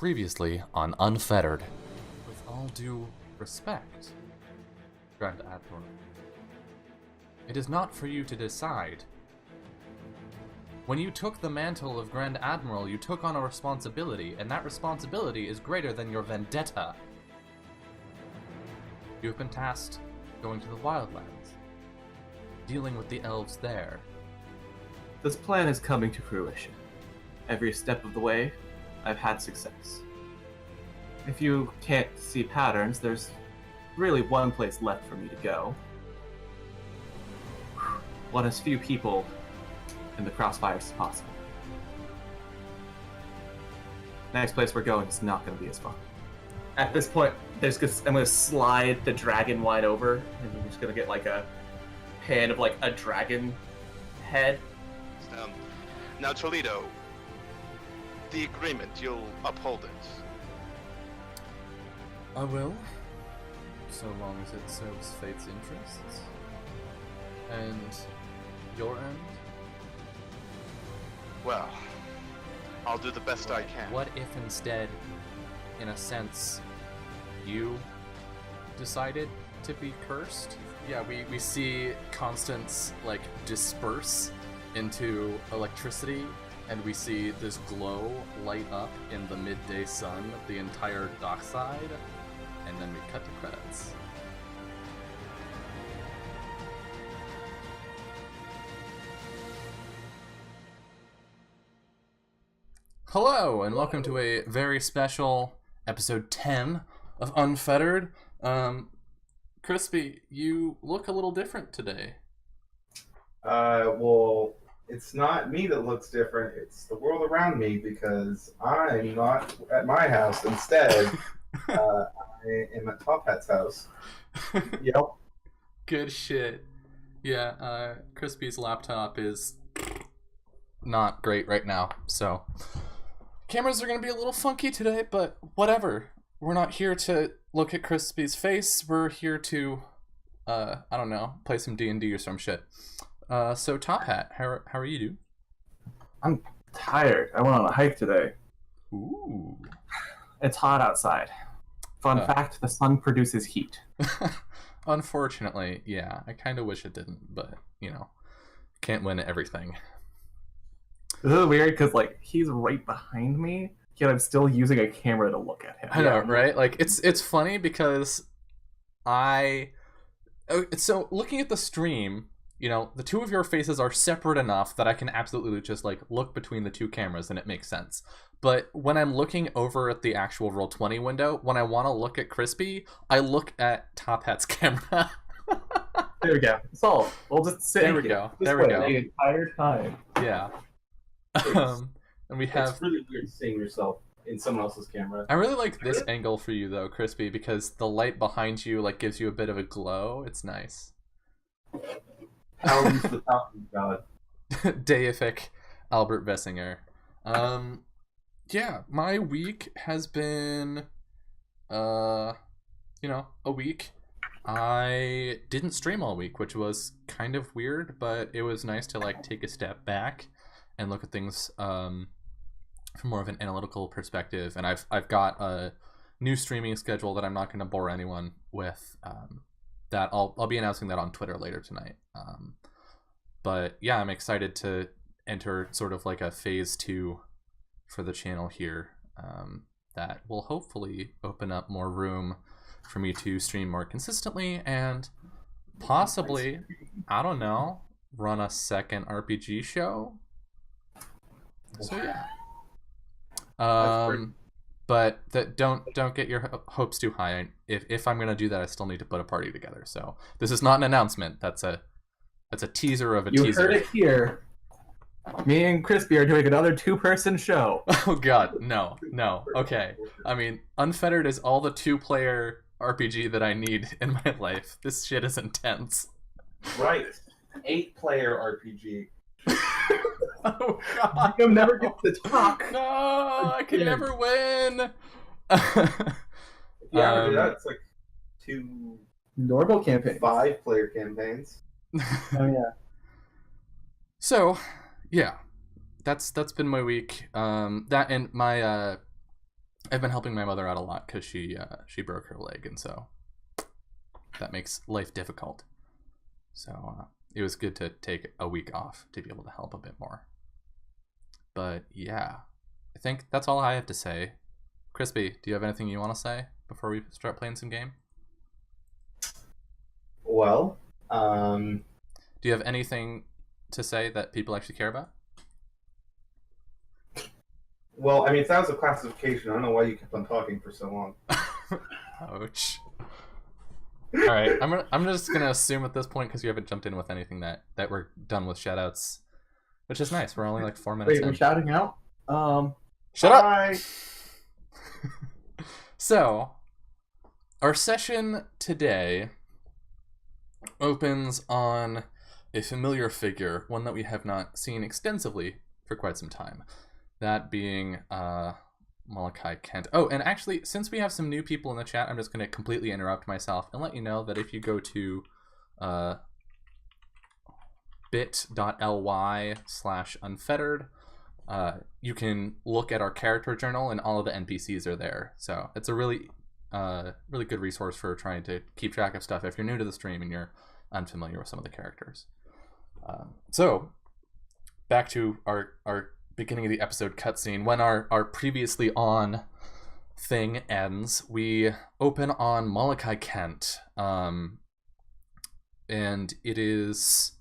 Previously on Unfettered. With all due respect, Grand Admiral, it is not for you to decide. When you took the mantle of Grand Admiral, you took on a responsibility, and that responsibility is greater than your vendetta. You have been tasked going to the Wildlands, dealing with the elves there. This plan is coming to fruition. Every step of the way, I've had success. If you can't see patterns, there's really one place left for me to go. Want as few people in the crossfire as possible. Next place we're going is not going to be as fun. At this point, I'm going to slide the dragon wide over, and I'm just going to get like a hand of like a dragon head. Now, Toledo, the agreement, you'll uphold it. I will, so long as it serves Fate's interests. And your end? Well, I'll do the best I can. What if instead, in a sense, you decided to be cursed? Yeah, we see Constance, like, disperse into electricity, and we see this glow light up in the midday sun the entire dockside, and then we cut to credits. Hello, and welcome to a very special episode 10 of Unfettered. Crispy, you look a little different today. Well, it's not me that looks different, it's the world around me, because I'm not at my house. Instead, I am at Top Hat's house. Yep. Good shit. Yeah, Crispy's laptop is not great right now, so cameras are gonna be a little funky today, but whatever. We're not here to look at Crispy's face, we're here to, I don't know, play some D&D or some shit. So Top Hat, how are you, dude? I'm tired. I went on a hike today. Ooh. It's hot outside. Fun fact, the sun produces heat. Unfortunately, yeah. I kind of wish it didn't, but, you know, can't win everything. This is weird because, like, he's right behind me, yet I'm still using a camera to look at him. I know, right? Like, it's funny because so looking at the stream, you know, the two of your faces are separate enough that I can absolutely just, like, look between the two cameras and it makes sense. But when I'm looking over at the actual Roll20 window, when I want to look at Crispy, I look at Top Hat's camera. There we go. Solved. We'll just sit There we go. There we go. The entire time. Yeah. And we have... It's really weird seeing yourself in someone else's camera. I really like this angle for you, though, Crispy, because the light behind you, like, gives you a bit of a glow. It's nice. How is the fountain god? Deific Albert Vessinger. Yeah, my week has been, a week. I didn't stream all week, which was kind of weird, but it was nice to, like, take a step back and look at things from more of an analytical perspective. And I've got a new streaming schedule that I'm not going to bore anyone with. That I'll be announcing that on Twitter later tonight. But yeah, I'm excited to enter sort of like a phase 2 for the channel here. That will hopefully open up more room for me to stream more consistently and possibly, I don't know, run a second RPG show. So yeah. But don't get your hopes too high. If I'm gonna do that, I still need to put a party together. So this is not an announcement. That's a teaser of a teaser. You heard it here. Me and Crispy are doing another 2-person show. Oh god, no. Okay. I mean, Unfettered is all the 2-player RPG that I need in my life. This shit is intense. Right. 8-player RPG. Oh god. You'll never get to talk. No, I can never win. Yeah, that's like 2 normal campaigns. 5-player campaigns. Oh yeah. So, yeah, that's been my week. That and my I've been helping my mother out a lot because she broke her leg, and so that makes life difficult. So it was good to take a week off to be able to help a bit more. But yeah, I think that's all I have to say. Crispy, do you have anything you want to say before we start playing some game? Well, do you have anything to say that people actually care about? well, I mean, if that was a classification, I don't know why you kept on talking for so long. Ouch. All right, I'm just gonna assume at this point, because you haven't jumped in with anything, that we're done with shoutouts, which is nice. We're only like 4 minutes Wait, in. we're shouting out? Shut up. Bye. So, our session today opens on a familiar figure, one that we have not seen extensively for quite some time. That being Malachi Kent. Oh, and actually, since we have some new people in the chat, I'm just going to completely interrupt myself and let you know that if you go to bit.ly/unfettered, you can look at our character journal, and all of the NPCs are there. So it's a really good resource for trying to keep track of stuff if you're new to the stream and you're unfamiliar with some of the characters. So back to our beginning of the episode cutscene. When our previously on thing ends, we open on Malachi Kent, and it is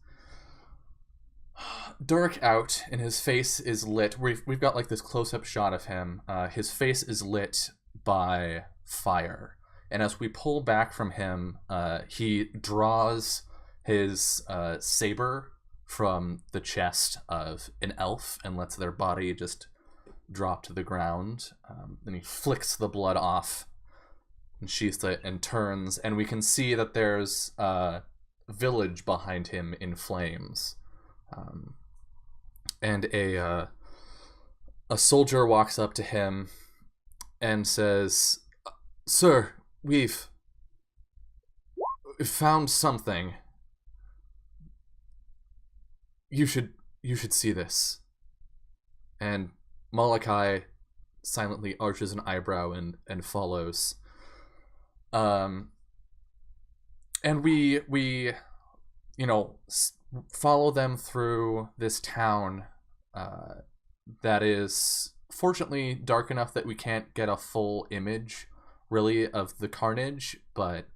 dark out, and his face is lit. We've got like this close-up shot of him. His face is lit by fire, and as we pull back from him, he draws his saber from the chest of an elf and lets their body just drop to the ground. Then he flicks the blood off and sheaths it and turns, and we can see that there's a village behind him in flames. And a soldier walks up to him and says, "Sir, we've found something. You should see this." And Malachi silently arches an eyebrow and follows. And we follow them through this town that is fortunately dark enough that we can't get a full image really of the carnage, but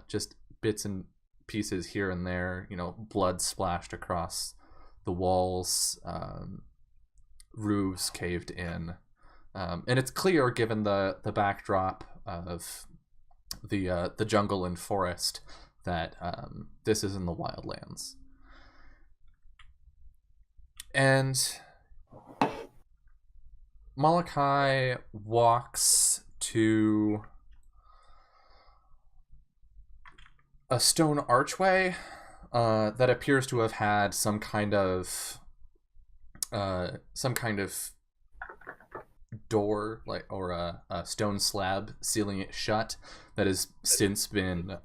just bits and pieces here and there, blood splashed across the walls, roofs caved in, and it's clear, given the backdrop of the jungle and forest, that this is in the wildlands. And Malachi walks to a stone archway that appears to have had some kind of door, or a stone slab sealing it shut, that has since been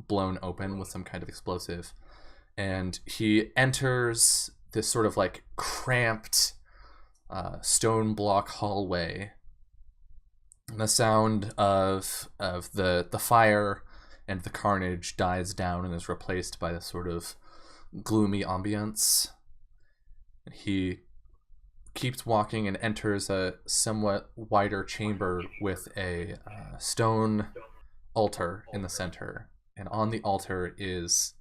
blown open with some kind of explosive. And he enters this sort of like cramped stone block hallway. And the sound of the fire and the carnage dies down and is replaced by this sort of gloomy ambience. He keeps walking and enters a somewhat wider chamber with a stone altar in the center. And on the altar is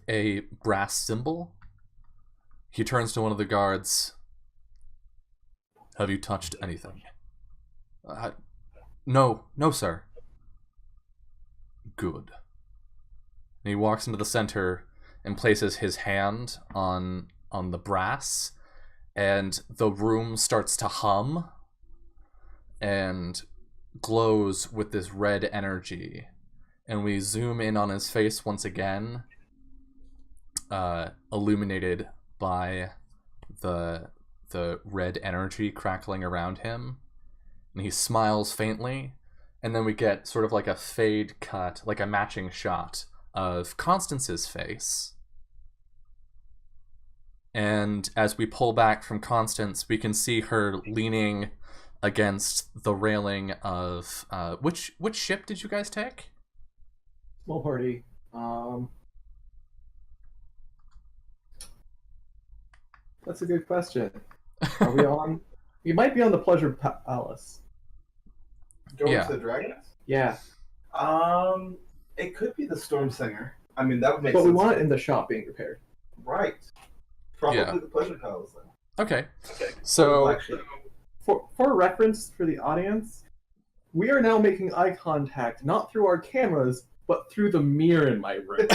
a brass cymbal. He turns to one of the guards. "Have you touched anything?" No, sir." "Good." And he walks into the center and places his hand on the brass, and the room starts to hum and glows with this red energy. And we zoom in on his face once again, illuminated by the red energy crackling around him, and he smiles faintly, and then we get sort of like a fade cut, like a matching shot of Constance's face, And as we pull back from Constance, we can see her leaning against the railing of which ship did you guys take? Small party. That's a good question. Are we on? We might be on the Pleasure Palace. Going Yeah. to the dragons? Yeah, It could be the Storm Singer. I mean, that would make but sense. we want it in the shop being repaired. Right. Probably Yeah. the Pleasure Palace then. Okay. Or So Black Sheep. For reference for the audience, we are now making eye contact not through our cameras, but through the mirror in my room.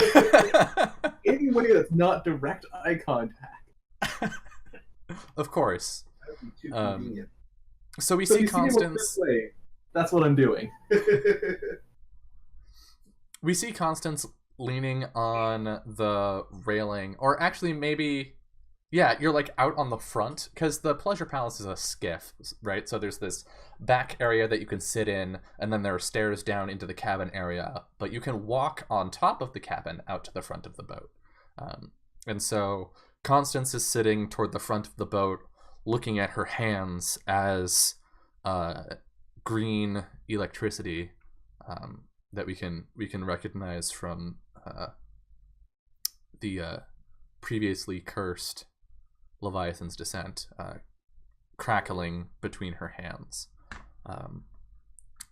Any way that's not direct eye contact. of course. That would be too Um, convenient. So we So see you see me look Constance. this way. That's what I'm doing. We see Constance leaning on the railing, or actually maybe, yeah, you're like out on the front, because the Pleasure Palace is a skiff, right? So there's this back area that you can sit in, and then there are stairs down into the cabin area, but you can walk on top of the cabin out to the front of the boat. And so Constance is sitting toward the front of the boat, looking at her hands as green electricity that we can recognize from the previously cursed Leviathan's Descent, crackling between her hands.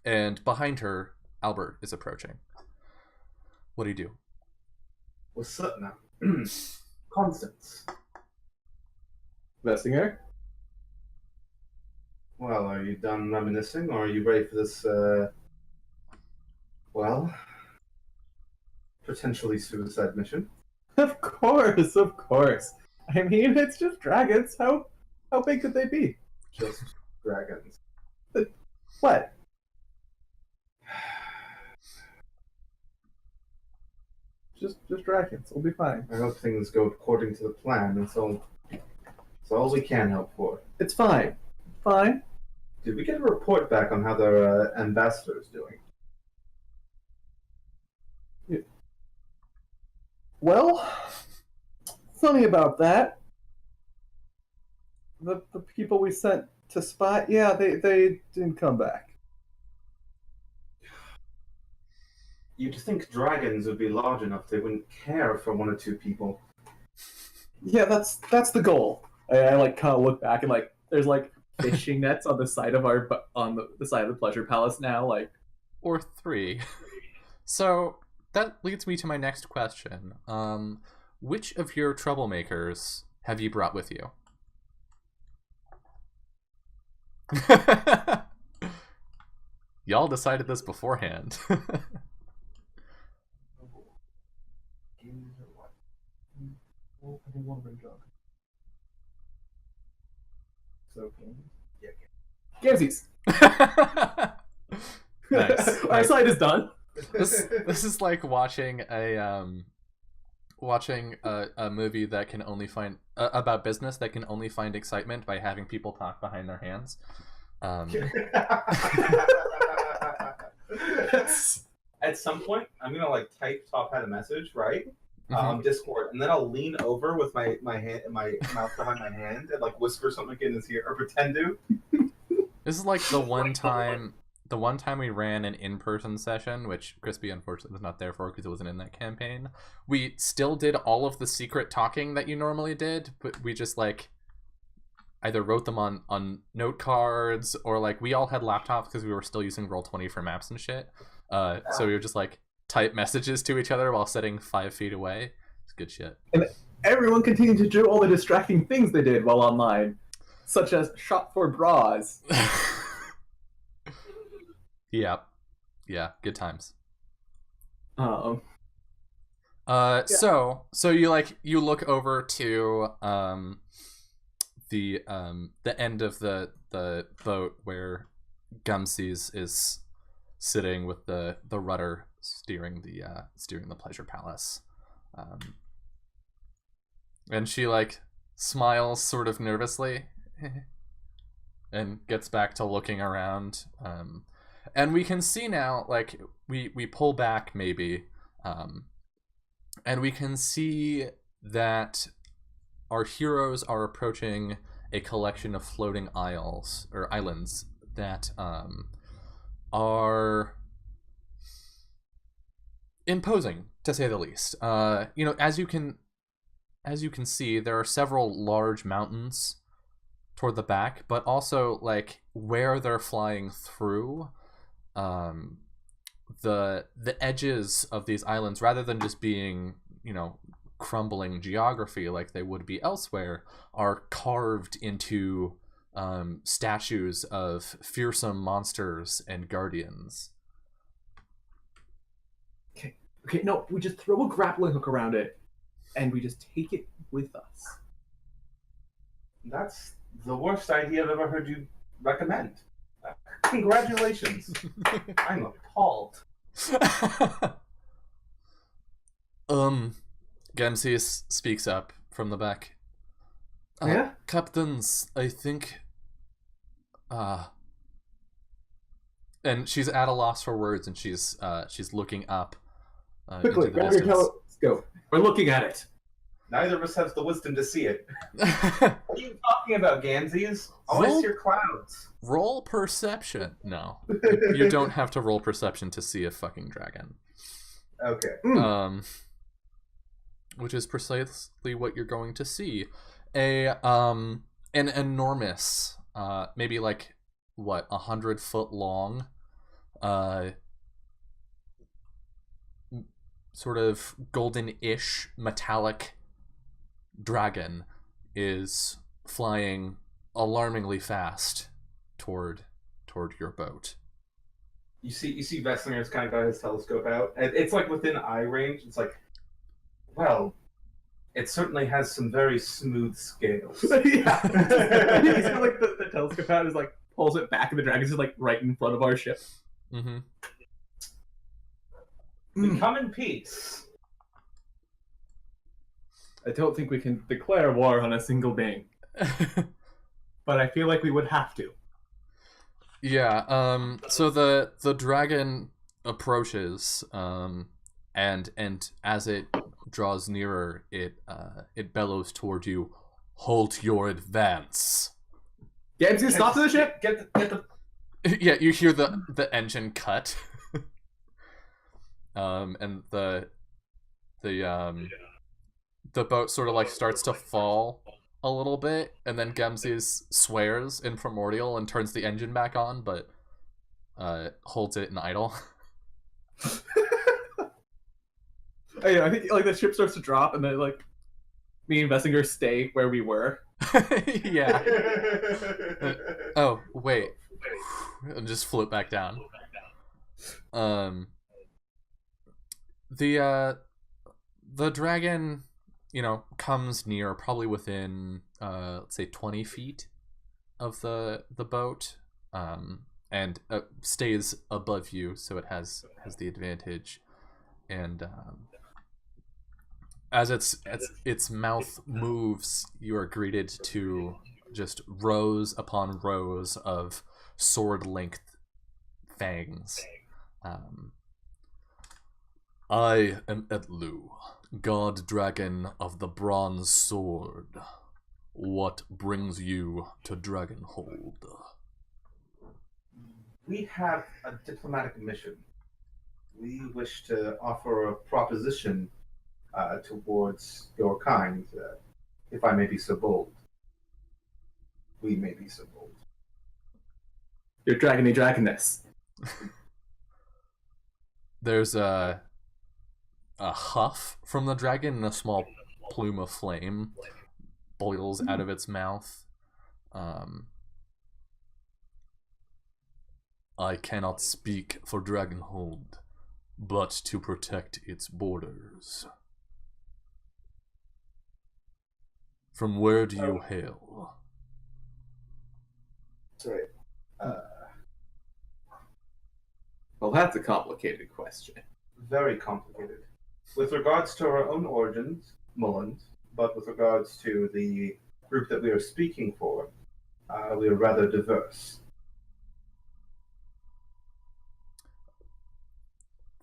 And behind her, Albert is approaching. What do you do? What's up now? Constance. Vessinger? Well, are you done reminiscing, or are you ready for this, potentially suicide mission? Of course, of course. I mean, it's just dragons. How big could they be? Just dragons. What? Just dragons. We'll be fine. I hope things go according to the plan. That's all we can hope for. It's fine. Fine. Did we get a report back on how their ambassador is doing? Well, funny about that. The people we sent to spy, yeah, they didn't come back. You'd think dragons would be large enough they wouldn't care for one or two people. Yeah, that's the goal. I like kind of look back and like there's like fishing nets on the side of the side of the Pleasure Palace now, like. Or 3. So that leads me to my next question. Which of your troublemakers have you brought with you? Y'all decided this beforehand. Gamsies. Nice. Our side is done. This is like watching a movie that can only find about business that can only find excitement by having people talk behind their hands. At some point, I'm gonna like type Top Hat a message, right? Mhm. Discord, and then I'll lean over with my hand, my mouth behind my hand, and like whisper something in his ear, or pretend to. This is like the one time we ran an in-person session, which Crispy unfortunately was not there for because it wasn't in that campaign. We still did all of the secret talking that you normally did, but we just like either wrote them on note cards, or like we all had laptops because we were still using Roll20 for maps and shit. So we were just like type messages to each other while sitting 5 feet away. It's good shit. Everyone continued to do all the distracting things they did while online, such as shop for bras. Yeah, good times. Yeah. So you look over to the end of the boat where Gumsees is sitting with the rudder steering the Pleasure Palace, and she like smiles sort of nervously and gets back to looking around, and we can see now, like we pull back maybe, and we can see that our heroes are approaching a collection of floating islands that are imposing, to say the least. As you can see, there are several large mountains toward the back, but also like where they're flying through, the edges of these islands, rather than just being, crumbling geography like they would be elsewhere, are carved into statues of fearsome monsters and guardians. Okay, no, we just throw a grappling hook around it, and we just take it with us. That's the worst idea I've ever heard you recommend. Congratulations. I'm appalled. Gamsius speaks up from the back. Yeah? Captains, I think... And she's at a loss for words, and she's looking up. Quickly, grab your telescope. We're looking at it. Neither of us has the wisdom to see it. What are you talking about, Gamsies? All I see are clouds. Roll perception. No. You don't have to roll perception to see a fucking dragon. Okay. Which is precisely what you're going to see. An enormous, maybe like, 100-foot long, sort of golden-ish metallic dragon is flying alarmingly fast toward your boat. You see Vessinger's kind of got his telescope out. It's like within eye range. It's like, well, it certainly has some very smooth scales. Yeah. He's got like the telescope out, is like pulls it back, and the dragon's just like right in front of our ship. Mm-hmm. We come in peace. I don't think we can declare war on a single being. But I feel like we would have to. Yeah, so the dragon approaches, and as it draws nearer, it bellows toward you, "Halt your advance." Gamsius, stop to the ship! Get the... Yeah, you hear the engine cut. And the boat sort of like starts to fall a little bit, and then Gamsies swears in Primordial and turns the engine back on, but holds it in idle. I think like the ship starts to drop, and then like me and Vessinger stay where we were. Yeah. Oh wait, and just float back down. The dragon, comes near, probably within let's say 20 feet of the boat, and stays above you, so it has the advantage. And as its mouth moves, you are greeted to just rows upon rows of sword-length fangs. I am Etlu, god dragon of the bronze sword. What brings you to Dragonhold? We have a diplomatic mission. We wish to offer a proposition towards your kind, if I may be so bold. We may be so bold. You're dragony dragoness. There's a huff from the dragon, and a small plume of flame boils out of its mouth. I cannot speak for Dragonhold, but to protect its borders. From where do you hail? That's right. Well, that's a complicated question. Very complicated. With regards to our own origins, Mullins, but with regards to the group that we are speaking for, we are rather diverse.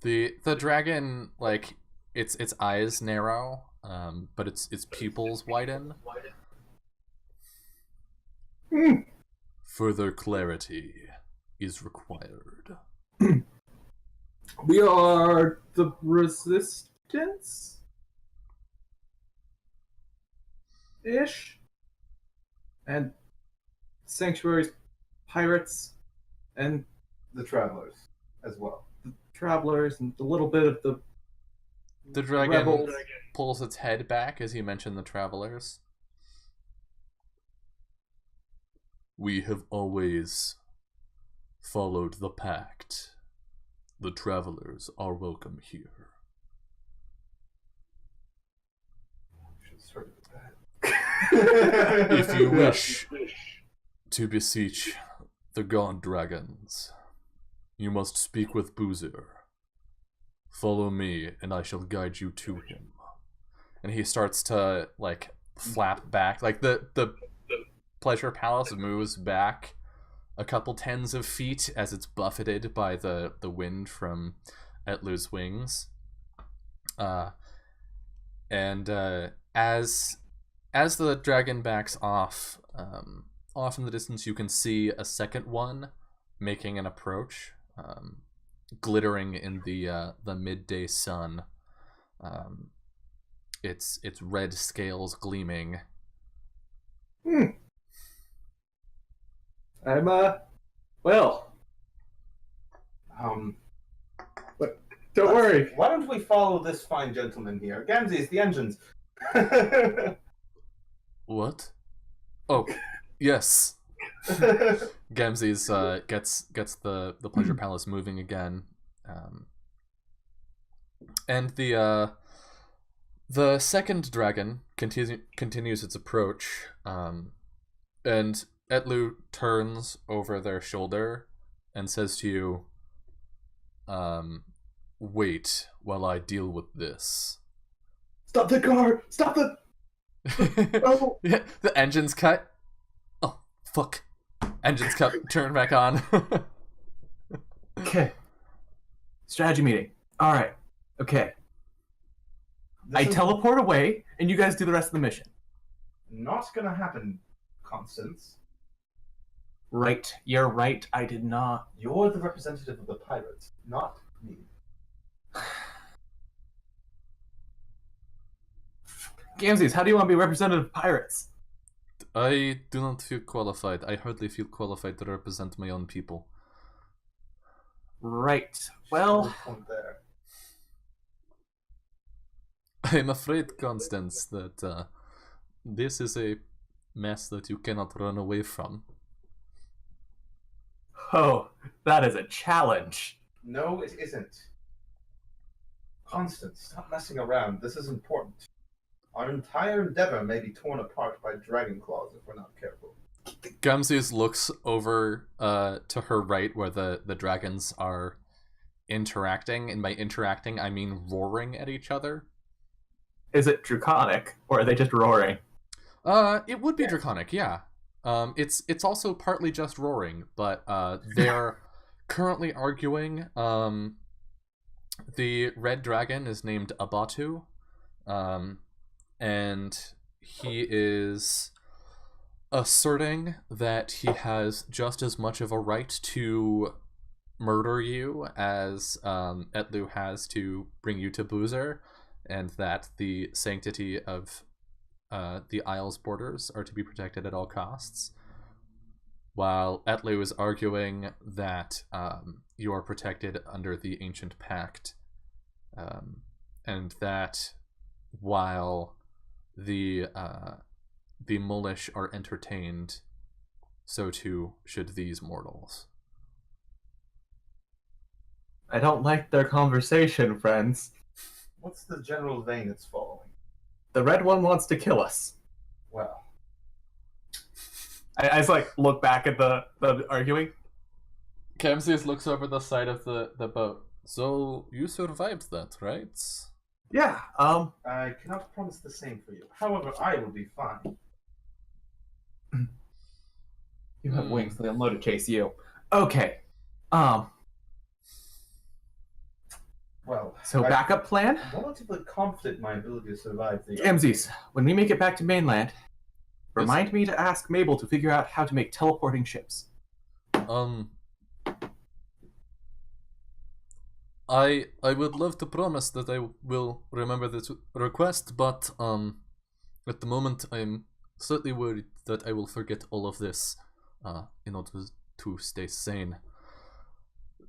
The dragon, like, its eyes narrow, but its pupils widen. Further clarity is required. We are the Resistance? Ish? And Sanctuary's pirates, and The travelers as well. the travelers, and a little bit of the The dragon rebels. pulls its head back as you mention the travelers. We have always followed the pact. The travelers are welcome here. Should start with that. If you wish to beseech the god dragons, you must speak with Boozer. Follow me, and I shall guide you to him. And he starts to, like, flap back. Like, the Pleasure Palace moves back a couple tens of feet as it's buffeted by the wind from Etlu's wings. As the dragon backs off, off in the distance you can see a second one making an approach, glittering in the midday sun. Its red scales gleaming. I'm, well, but don't worry. Why don't we follow this fine gentleman here? Gamzee's the engines. What? Oh, yes. Gamzee's gets the Pleasure Palace moving again, and the second dragon continues its approach, and Etlu turns over their shoulder and says to you, "Wait while I deal with this." Stop the car! Stop the... Oh. Yeah, the engine's cut. Oh, fuck. Engine's cut. Turn back on. Okay. Strategy meeting. Alright. Okay. I teleport away, and you guys do the rest of the mission. Not gonna happen, Constance. Right. You're right. I did not. You're the representative of the pirates, not me. Gamzees, how do you want to be representative of pirates? I do not feel qualified. I hardly feel qualified to represent my own people. Right. Well... Good point there. I'm afraid, Constance, that this is a mess that you cannot run away from. Oh, that is a challenge. No, it isn't. Constance, stop messing around. This is important. Our entire endeavor may be torn apart by dragon claws if we're not careful. Gamzees looks over to her right where the dragons are interacting, and by interacting I mean roaring at each other. Is it Draconic, or are they just roaring? It would be Draconic, yeah. It's also partly just roaring, but they're currently arguing. The red dragon is named Abatu, and he is asserting that he has just as much of a right to murder you as Etlu has to bring you to Boozer, and that the sanctity of the Isle's borders are to be protected at all costs, while Etlu is arguing that you are protected under the Ancient Pact, and that while the Mullish are entertained, so too should these mortals. I don't like their conversation, friends. What's the general vein it's following? The red one wants to kill us. Well, I just like look back at the arguing. Gamzees looks over the side of the boat. So you survived that, right? Yeah. I cannot promise the same for you. However, I will be fine. You have wings, so they'll know to chase you. Okay. Well, So backup plan? I'm relatively confident in my ability to survive the... MZs, when we make it back to mainland, remind me to ask Mabel to figure out how to make teleporting ships. I would love to promise that I will remember this request, but at the moment I'm slightly worried that I will forget all of this in order to stay sane.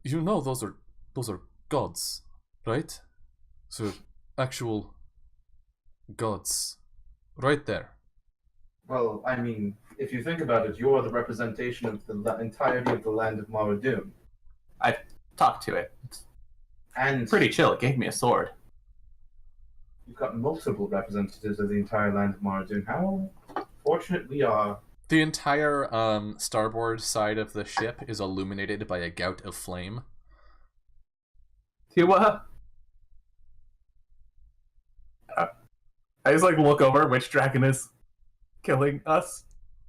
You know, those are gods, right? So actual gods, right there. Well, I mean, if you think about it, you're the representation of the entirety of the land of Maradoon. I've talked to it. It's And pretty chill. It gave me a sword. you've got multiple representatives of the entire land of Maradoon. How fortunate we are. The entire starboard side of the ship is illuminated by a gout of flame. I just look over which dragon is killing us.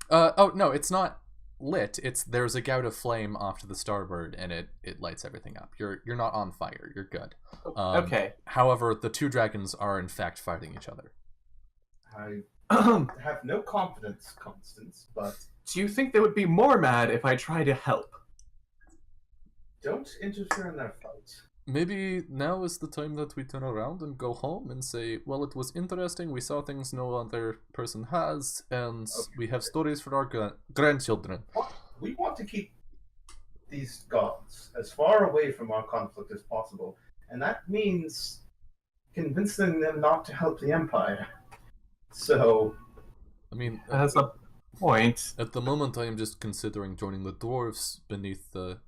Oh no, it's not lit. There's a gout of flame off to the starboard, and it lights everything up. You're not on fire. You're good. Okay. However, the two dragons are in fact fighting each other. I have no confidence, Constance, but Do you think they would be more mad if I try to help? don't interfere in their fight. Maybe now is the time that we turn around and go home and say, well, it was interesting, we saw things no other person has, and we have stories for our grandchildren. We want to keep these gods as far away from our conflict as possible, and that means convincing them not to help the Empire. So, I mean, That's a point. at the moment I am just considering joining the dwarves beneath the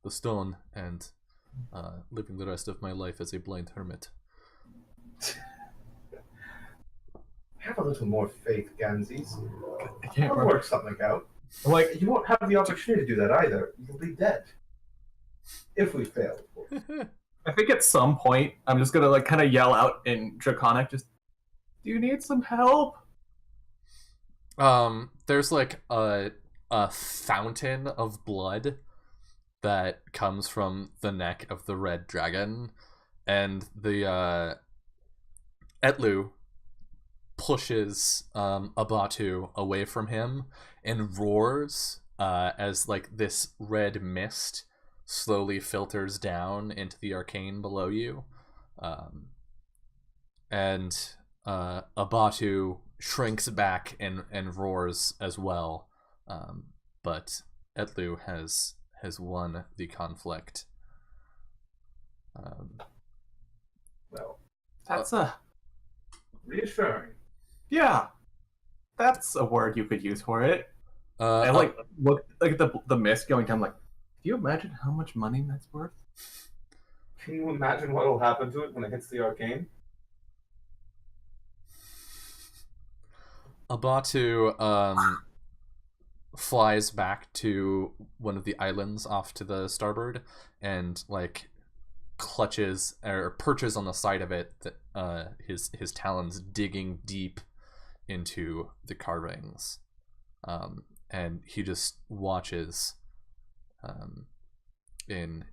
stone and living the rest of my life as a blind hermit. have a little more faith, Ganses. I can't I'll remember. work something out. You won't have the opportunity to do that either. You'll be dead. If we fail, of course. I think at some point I'm just gonna kind of yell out in Draconic, just, do you need some help? There's a fountain of blood that comes from the neck of the red dragon, and the Etlu pushes Abatu away from him and roars as this red mist slowly filters down into the arcane below you, and Abatu shrinks back and roars as well, but Etlu has won the conflict. Well, That's reassuring. yeah. That's a word you could use for it. I uh, look at the mist going down. Do you imagine how much money that's worth? Can you imagine what will happen to it when it hits the arcane? Abatu flies back to one of the islands off to the starboard and clutches or perches on the side of it, his talons digging deep into the carvings, and he just watches in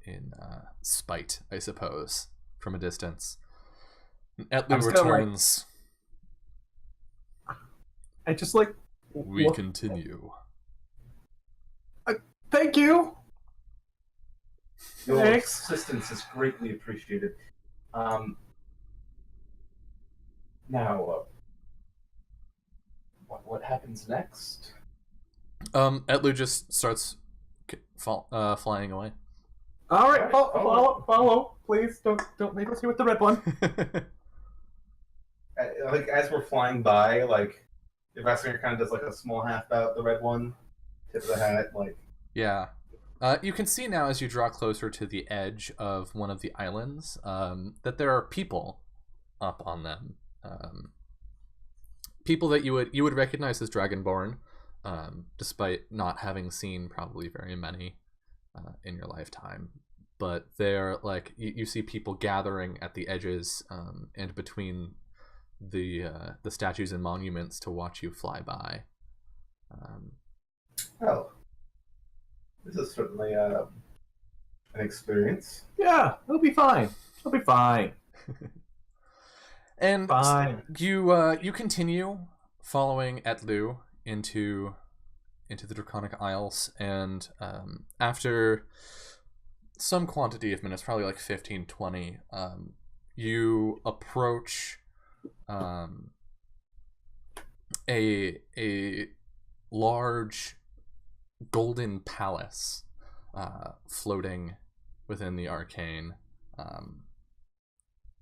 spite, I suppose, from a distance. Etlu returns. I just We look- continue. Thank you. Your Thanks. assistance is greatly appreciated. Now, what happens next? Etlu just starts flying away. All right, Alright, follow, please. Don't make us here with the red one. As we're flying by, if Vessinger kind of does a small half bow, the red one, tip of the hat, Yeah. You can see now as you draw closer to the edge of one of the islands that there are people up on them. People that you would recognize as Dragonborn, despite not having seen probably very many in your lifetime. But they're you see people gathering at the edges and between the statues and monuments to watch you fly by. well, this is certainly an experience. Yeah, it'll be fine. It'll be fine. And Fine. you continue following Etlu into the Draconic Isles, and after some quantity of minutes, probably like 15, 20, you approach a large golden palace floating within the arcane,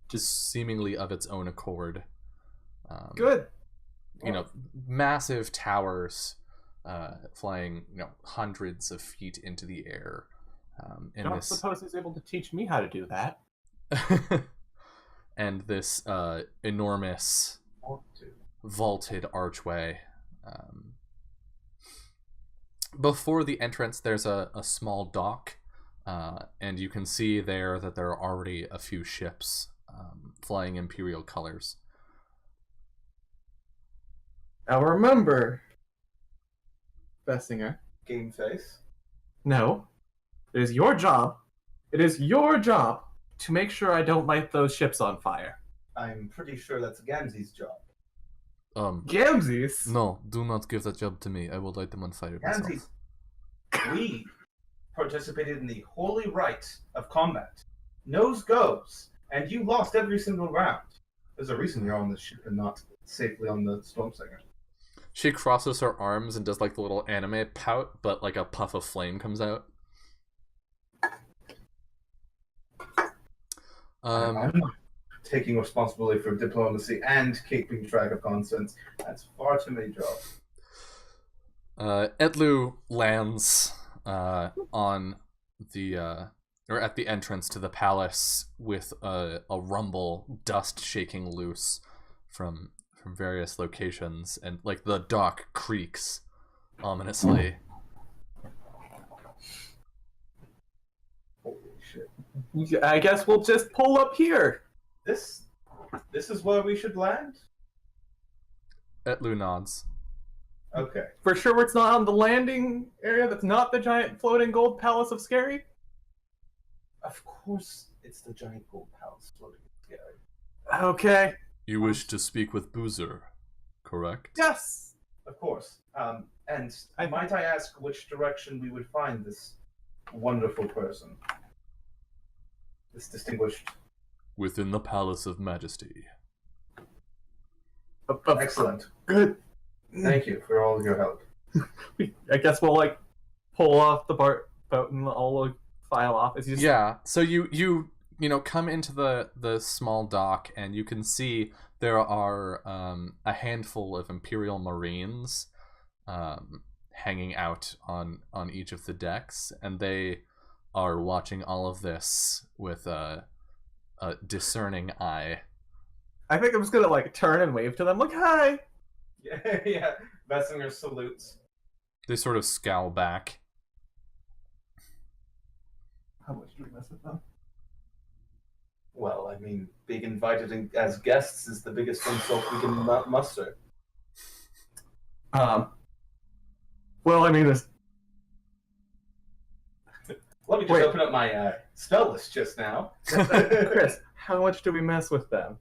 just seemingly of its own accord. Good. Massive towers flying, hundreds of feet into the air. Don't suppose he's able to teach me how to do that. And this enormous vaulted archway. Before the entrance, there's a small dock, and you can see there that there are already a few ships flying Imperial colors. Now remember, Vessinger. Game face. No. It is your job. It is your job to make sure I don't light those ships on fire. I'm pretty sure that's Gamzee's job. Gamzee's? No, do not give that job to me. I will light them on fire myself. Gamzee's. We participated in the holy rite of combat. Nose goes, and you lost every single round. There's a reason you're on the ship and not safely on the Stormsinger. She crosses her arms and does like the little anime pout, but like a puff of flame comes out. I'm not taking responsibility for diplomacy and keeping track of Constance. That's far too many jobs. Etlu lands on the or at the entrance to the palace with a rumble, dust shaking loose from various locations, and like the dock creaks ominously. Holy shit. I guess we'll just pull up here. This is where we should land? Etlu nods. Okay. For sure it's not on the landing area that's not the giant floating gold palace of Scary? Of course it's the giant gold palace floating in the sky. Okay. You wish to speak with Boozer, correct? Yes! Of course. And might I ask which direction we would find this wonderful person? This distinguished... Within the Palace of Majesty. Excellent. Good. Thank you for all your help. I guess we'll like pull off the boat and all file off. Yeah. So you come into the small dock, and you can see there are a handful of Imperial Marines hanging out on each of the decks, and they are watching all of this with a discerning eye. I think I'm just gonna like turn and wave to them, like, hi! Yeah. Vessinger salutes. They sort of scowl back. How much do we mess with them? Well, I mean, being invited as guests is the biggest insult we can muster. Well, I mean, this. Let me just open up my spell list just now. Chris, how much do we mess with them?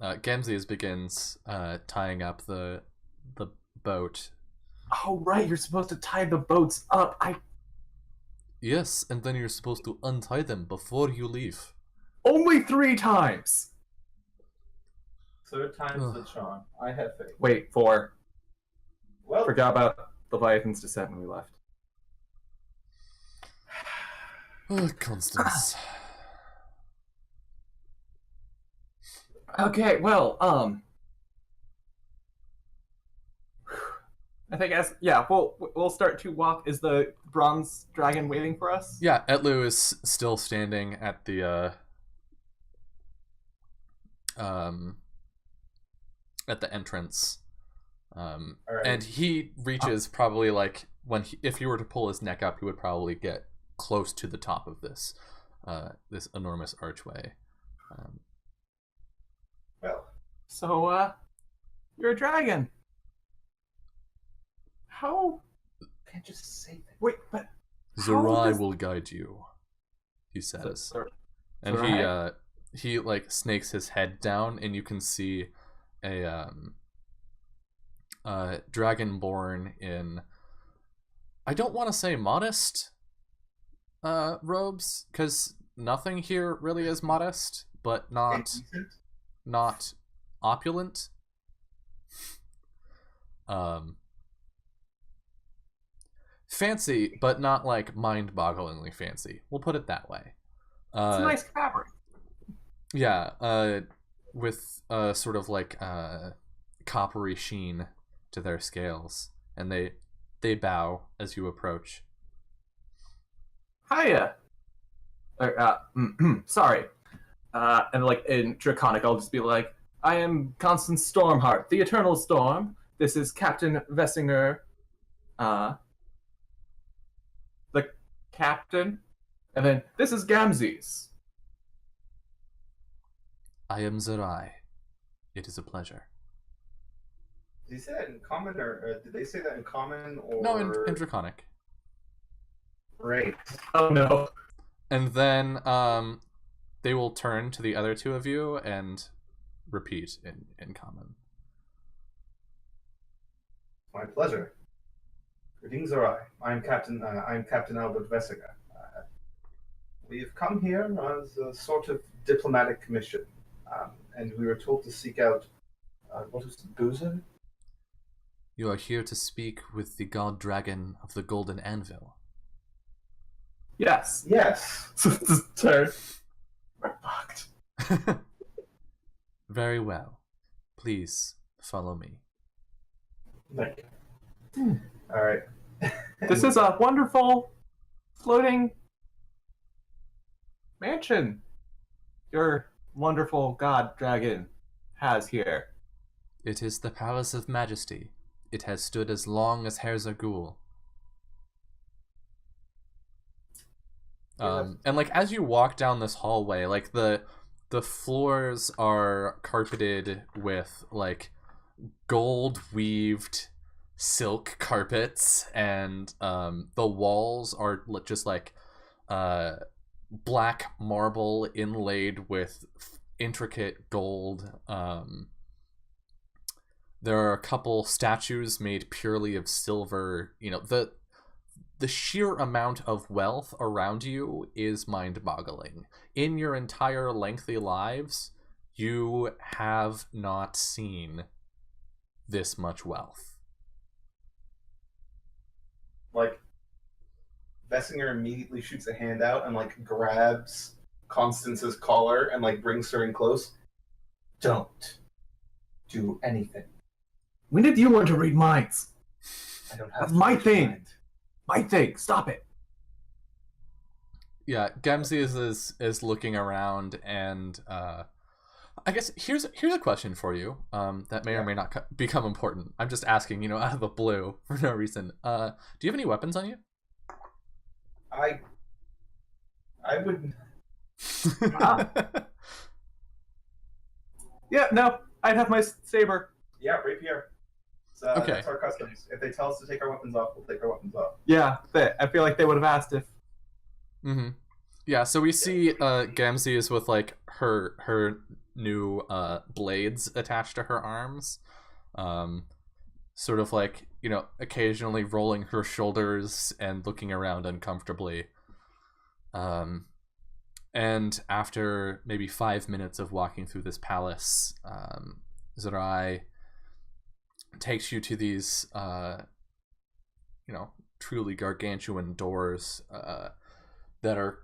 Gamzees begins tying up the boat. Oh, right, you're supposed to tie the boats up. Yes, and then you're supposed to untie them before you leave. Only 3 times! Third time's the charm. I have faith. Wait, 4. Well, Forgot about Leviathan's descent when we left. Constance. Okay, well, I think we'll start to walk. Is the bronze dragon waiting for us? Yeah, Etlu is still standing at the entrance. right. And he reaches probably like if you were to pull his neck up, he would probably get close to the top of this enormous archway. Well, so you're a dragon. How? can't just say that. Wait, but Zerai will guide you, he says. And he like snakes his head down, and you can see a dragonborn in, I don't want to say modest robes, because nothing here really is modest, but not opulent. Fancy, but not like mind-bogglingly fancy. We'll put it that way. It's a nice fabric. Yeah, with sort of like coppery sheen to their scales, and they bow as you approach. Hiya. Sorry. And like in Draconic, I'll just be like, I am Constance Stormheart, the Eternal Storm. This is Captain Vessinger, the captain. And then this is Gamzes. I am Zerai. It is a pleasure. Did he say that in common, or did they say that in common, or No, in Draconic. Great. Oh no. And then they will turn to the other two of you and repeat in common. My pleasure. Greetings, Zerai. I'm Captain Albert Vessinger. We've come here as a sort of diplomatic commission, and we were told to seek out what is it, Boozer? You are here to speak with the god dragon of the Golden Anvil. Yes. Yes. Just turn. We're fucked. Very well. Please follow me. Thank you. All right. This is a wonderful floating mansion your wonderful god dragon has here. It is the Palace of Majesty. It has stood as long as Hersagul. And like as you walk down this hallway, like the floors are carpeted with like gold weaved silk carpets, and the walls are just like black marble inlaid with intricate gold. There are a couple statues made purely of silver. You know, the sheer amount of wealth around you is mind-boggling. In your entire lengthy lives, you have not seen this much wealth. Like, Vessinger immediately shoots a hand out and like grabs Constance's collar and like brings her in close. Don't do anything. When did you learn to read minds? I don't have That's to my read your thing. mind. My thing. Stop it. Yeah, Gamzes is looking around, and I guess here's a question for you that may or may not become important. I'm just asking, you know, out of the blue for no reason. Do you have any weapons on you? I wouldn't. Yeah, no. I'd have my saber. Yeah, rapier. Okay. That's our customs. If they tell us to take our weapons off, we'll take our weapons off. Yeah, I feel like they would have asked if. Mm-hmm. Yeah, so we see Gamzes with like her new blades attached to her arms, sort of like, you know, occasionally rolling her shoulders and looking around uncomfortably. And after maybe 5 minutes of walking through this palace, Zerai takes you to these, you know, truly gargantuan doors that are,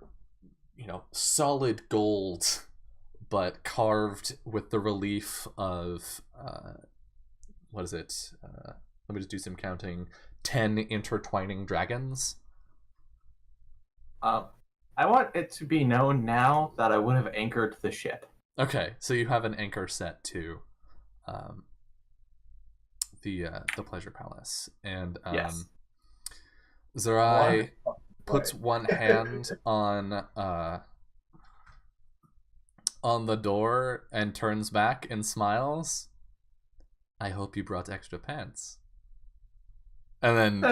you know, solid gold, but carved with the relief of, what is it? Let me just do some counting. 10 intertwining dragons. I want it to be known now that I would have anchored the ship. Okay, so you have an anchor set to the Pleasure Palace, and Yes. Zerai puts one hand on the door and turns back and smiles. I hope you brought extra pants. And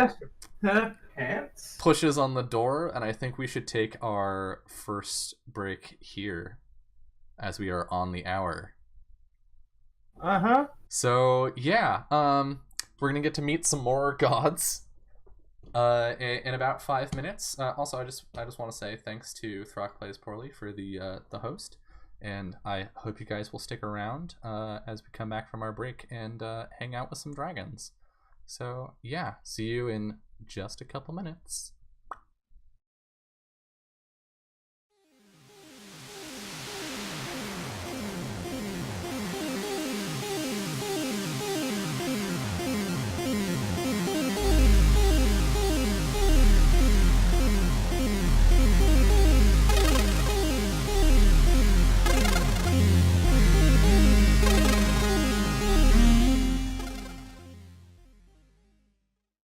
then pants. pushes on the door, and I think we should take our first break here, as we are on the hour. Uh-huh. So yeah, we're gonna get to meet some more gods in about 5 minutes. Also, I just want to say thanks to Throck Plays Poorly for the host, and I hope you guys will stick around as we come back from our break and hang out with some dragons. So yeah, see you in just a couple minutes.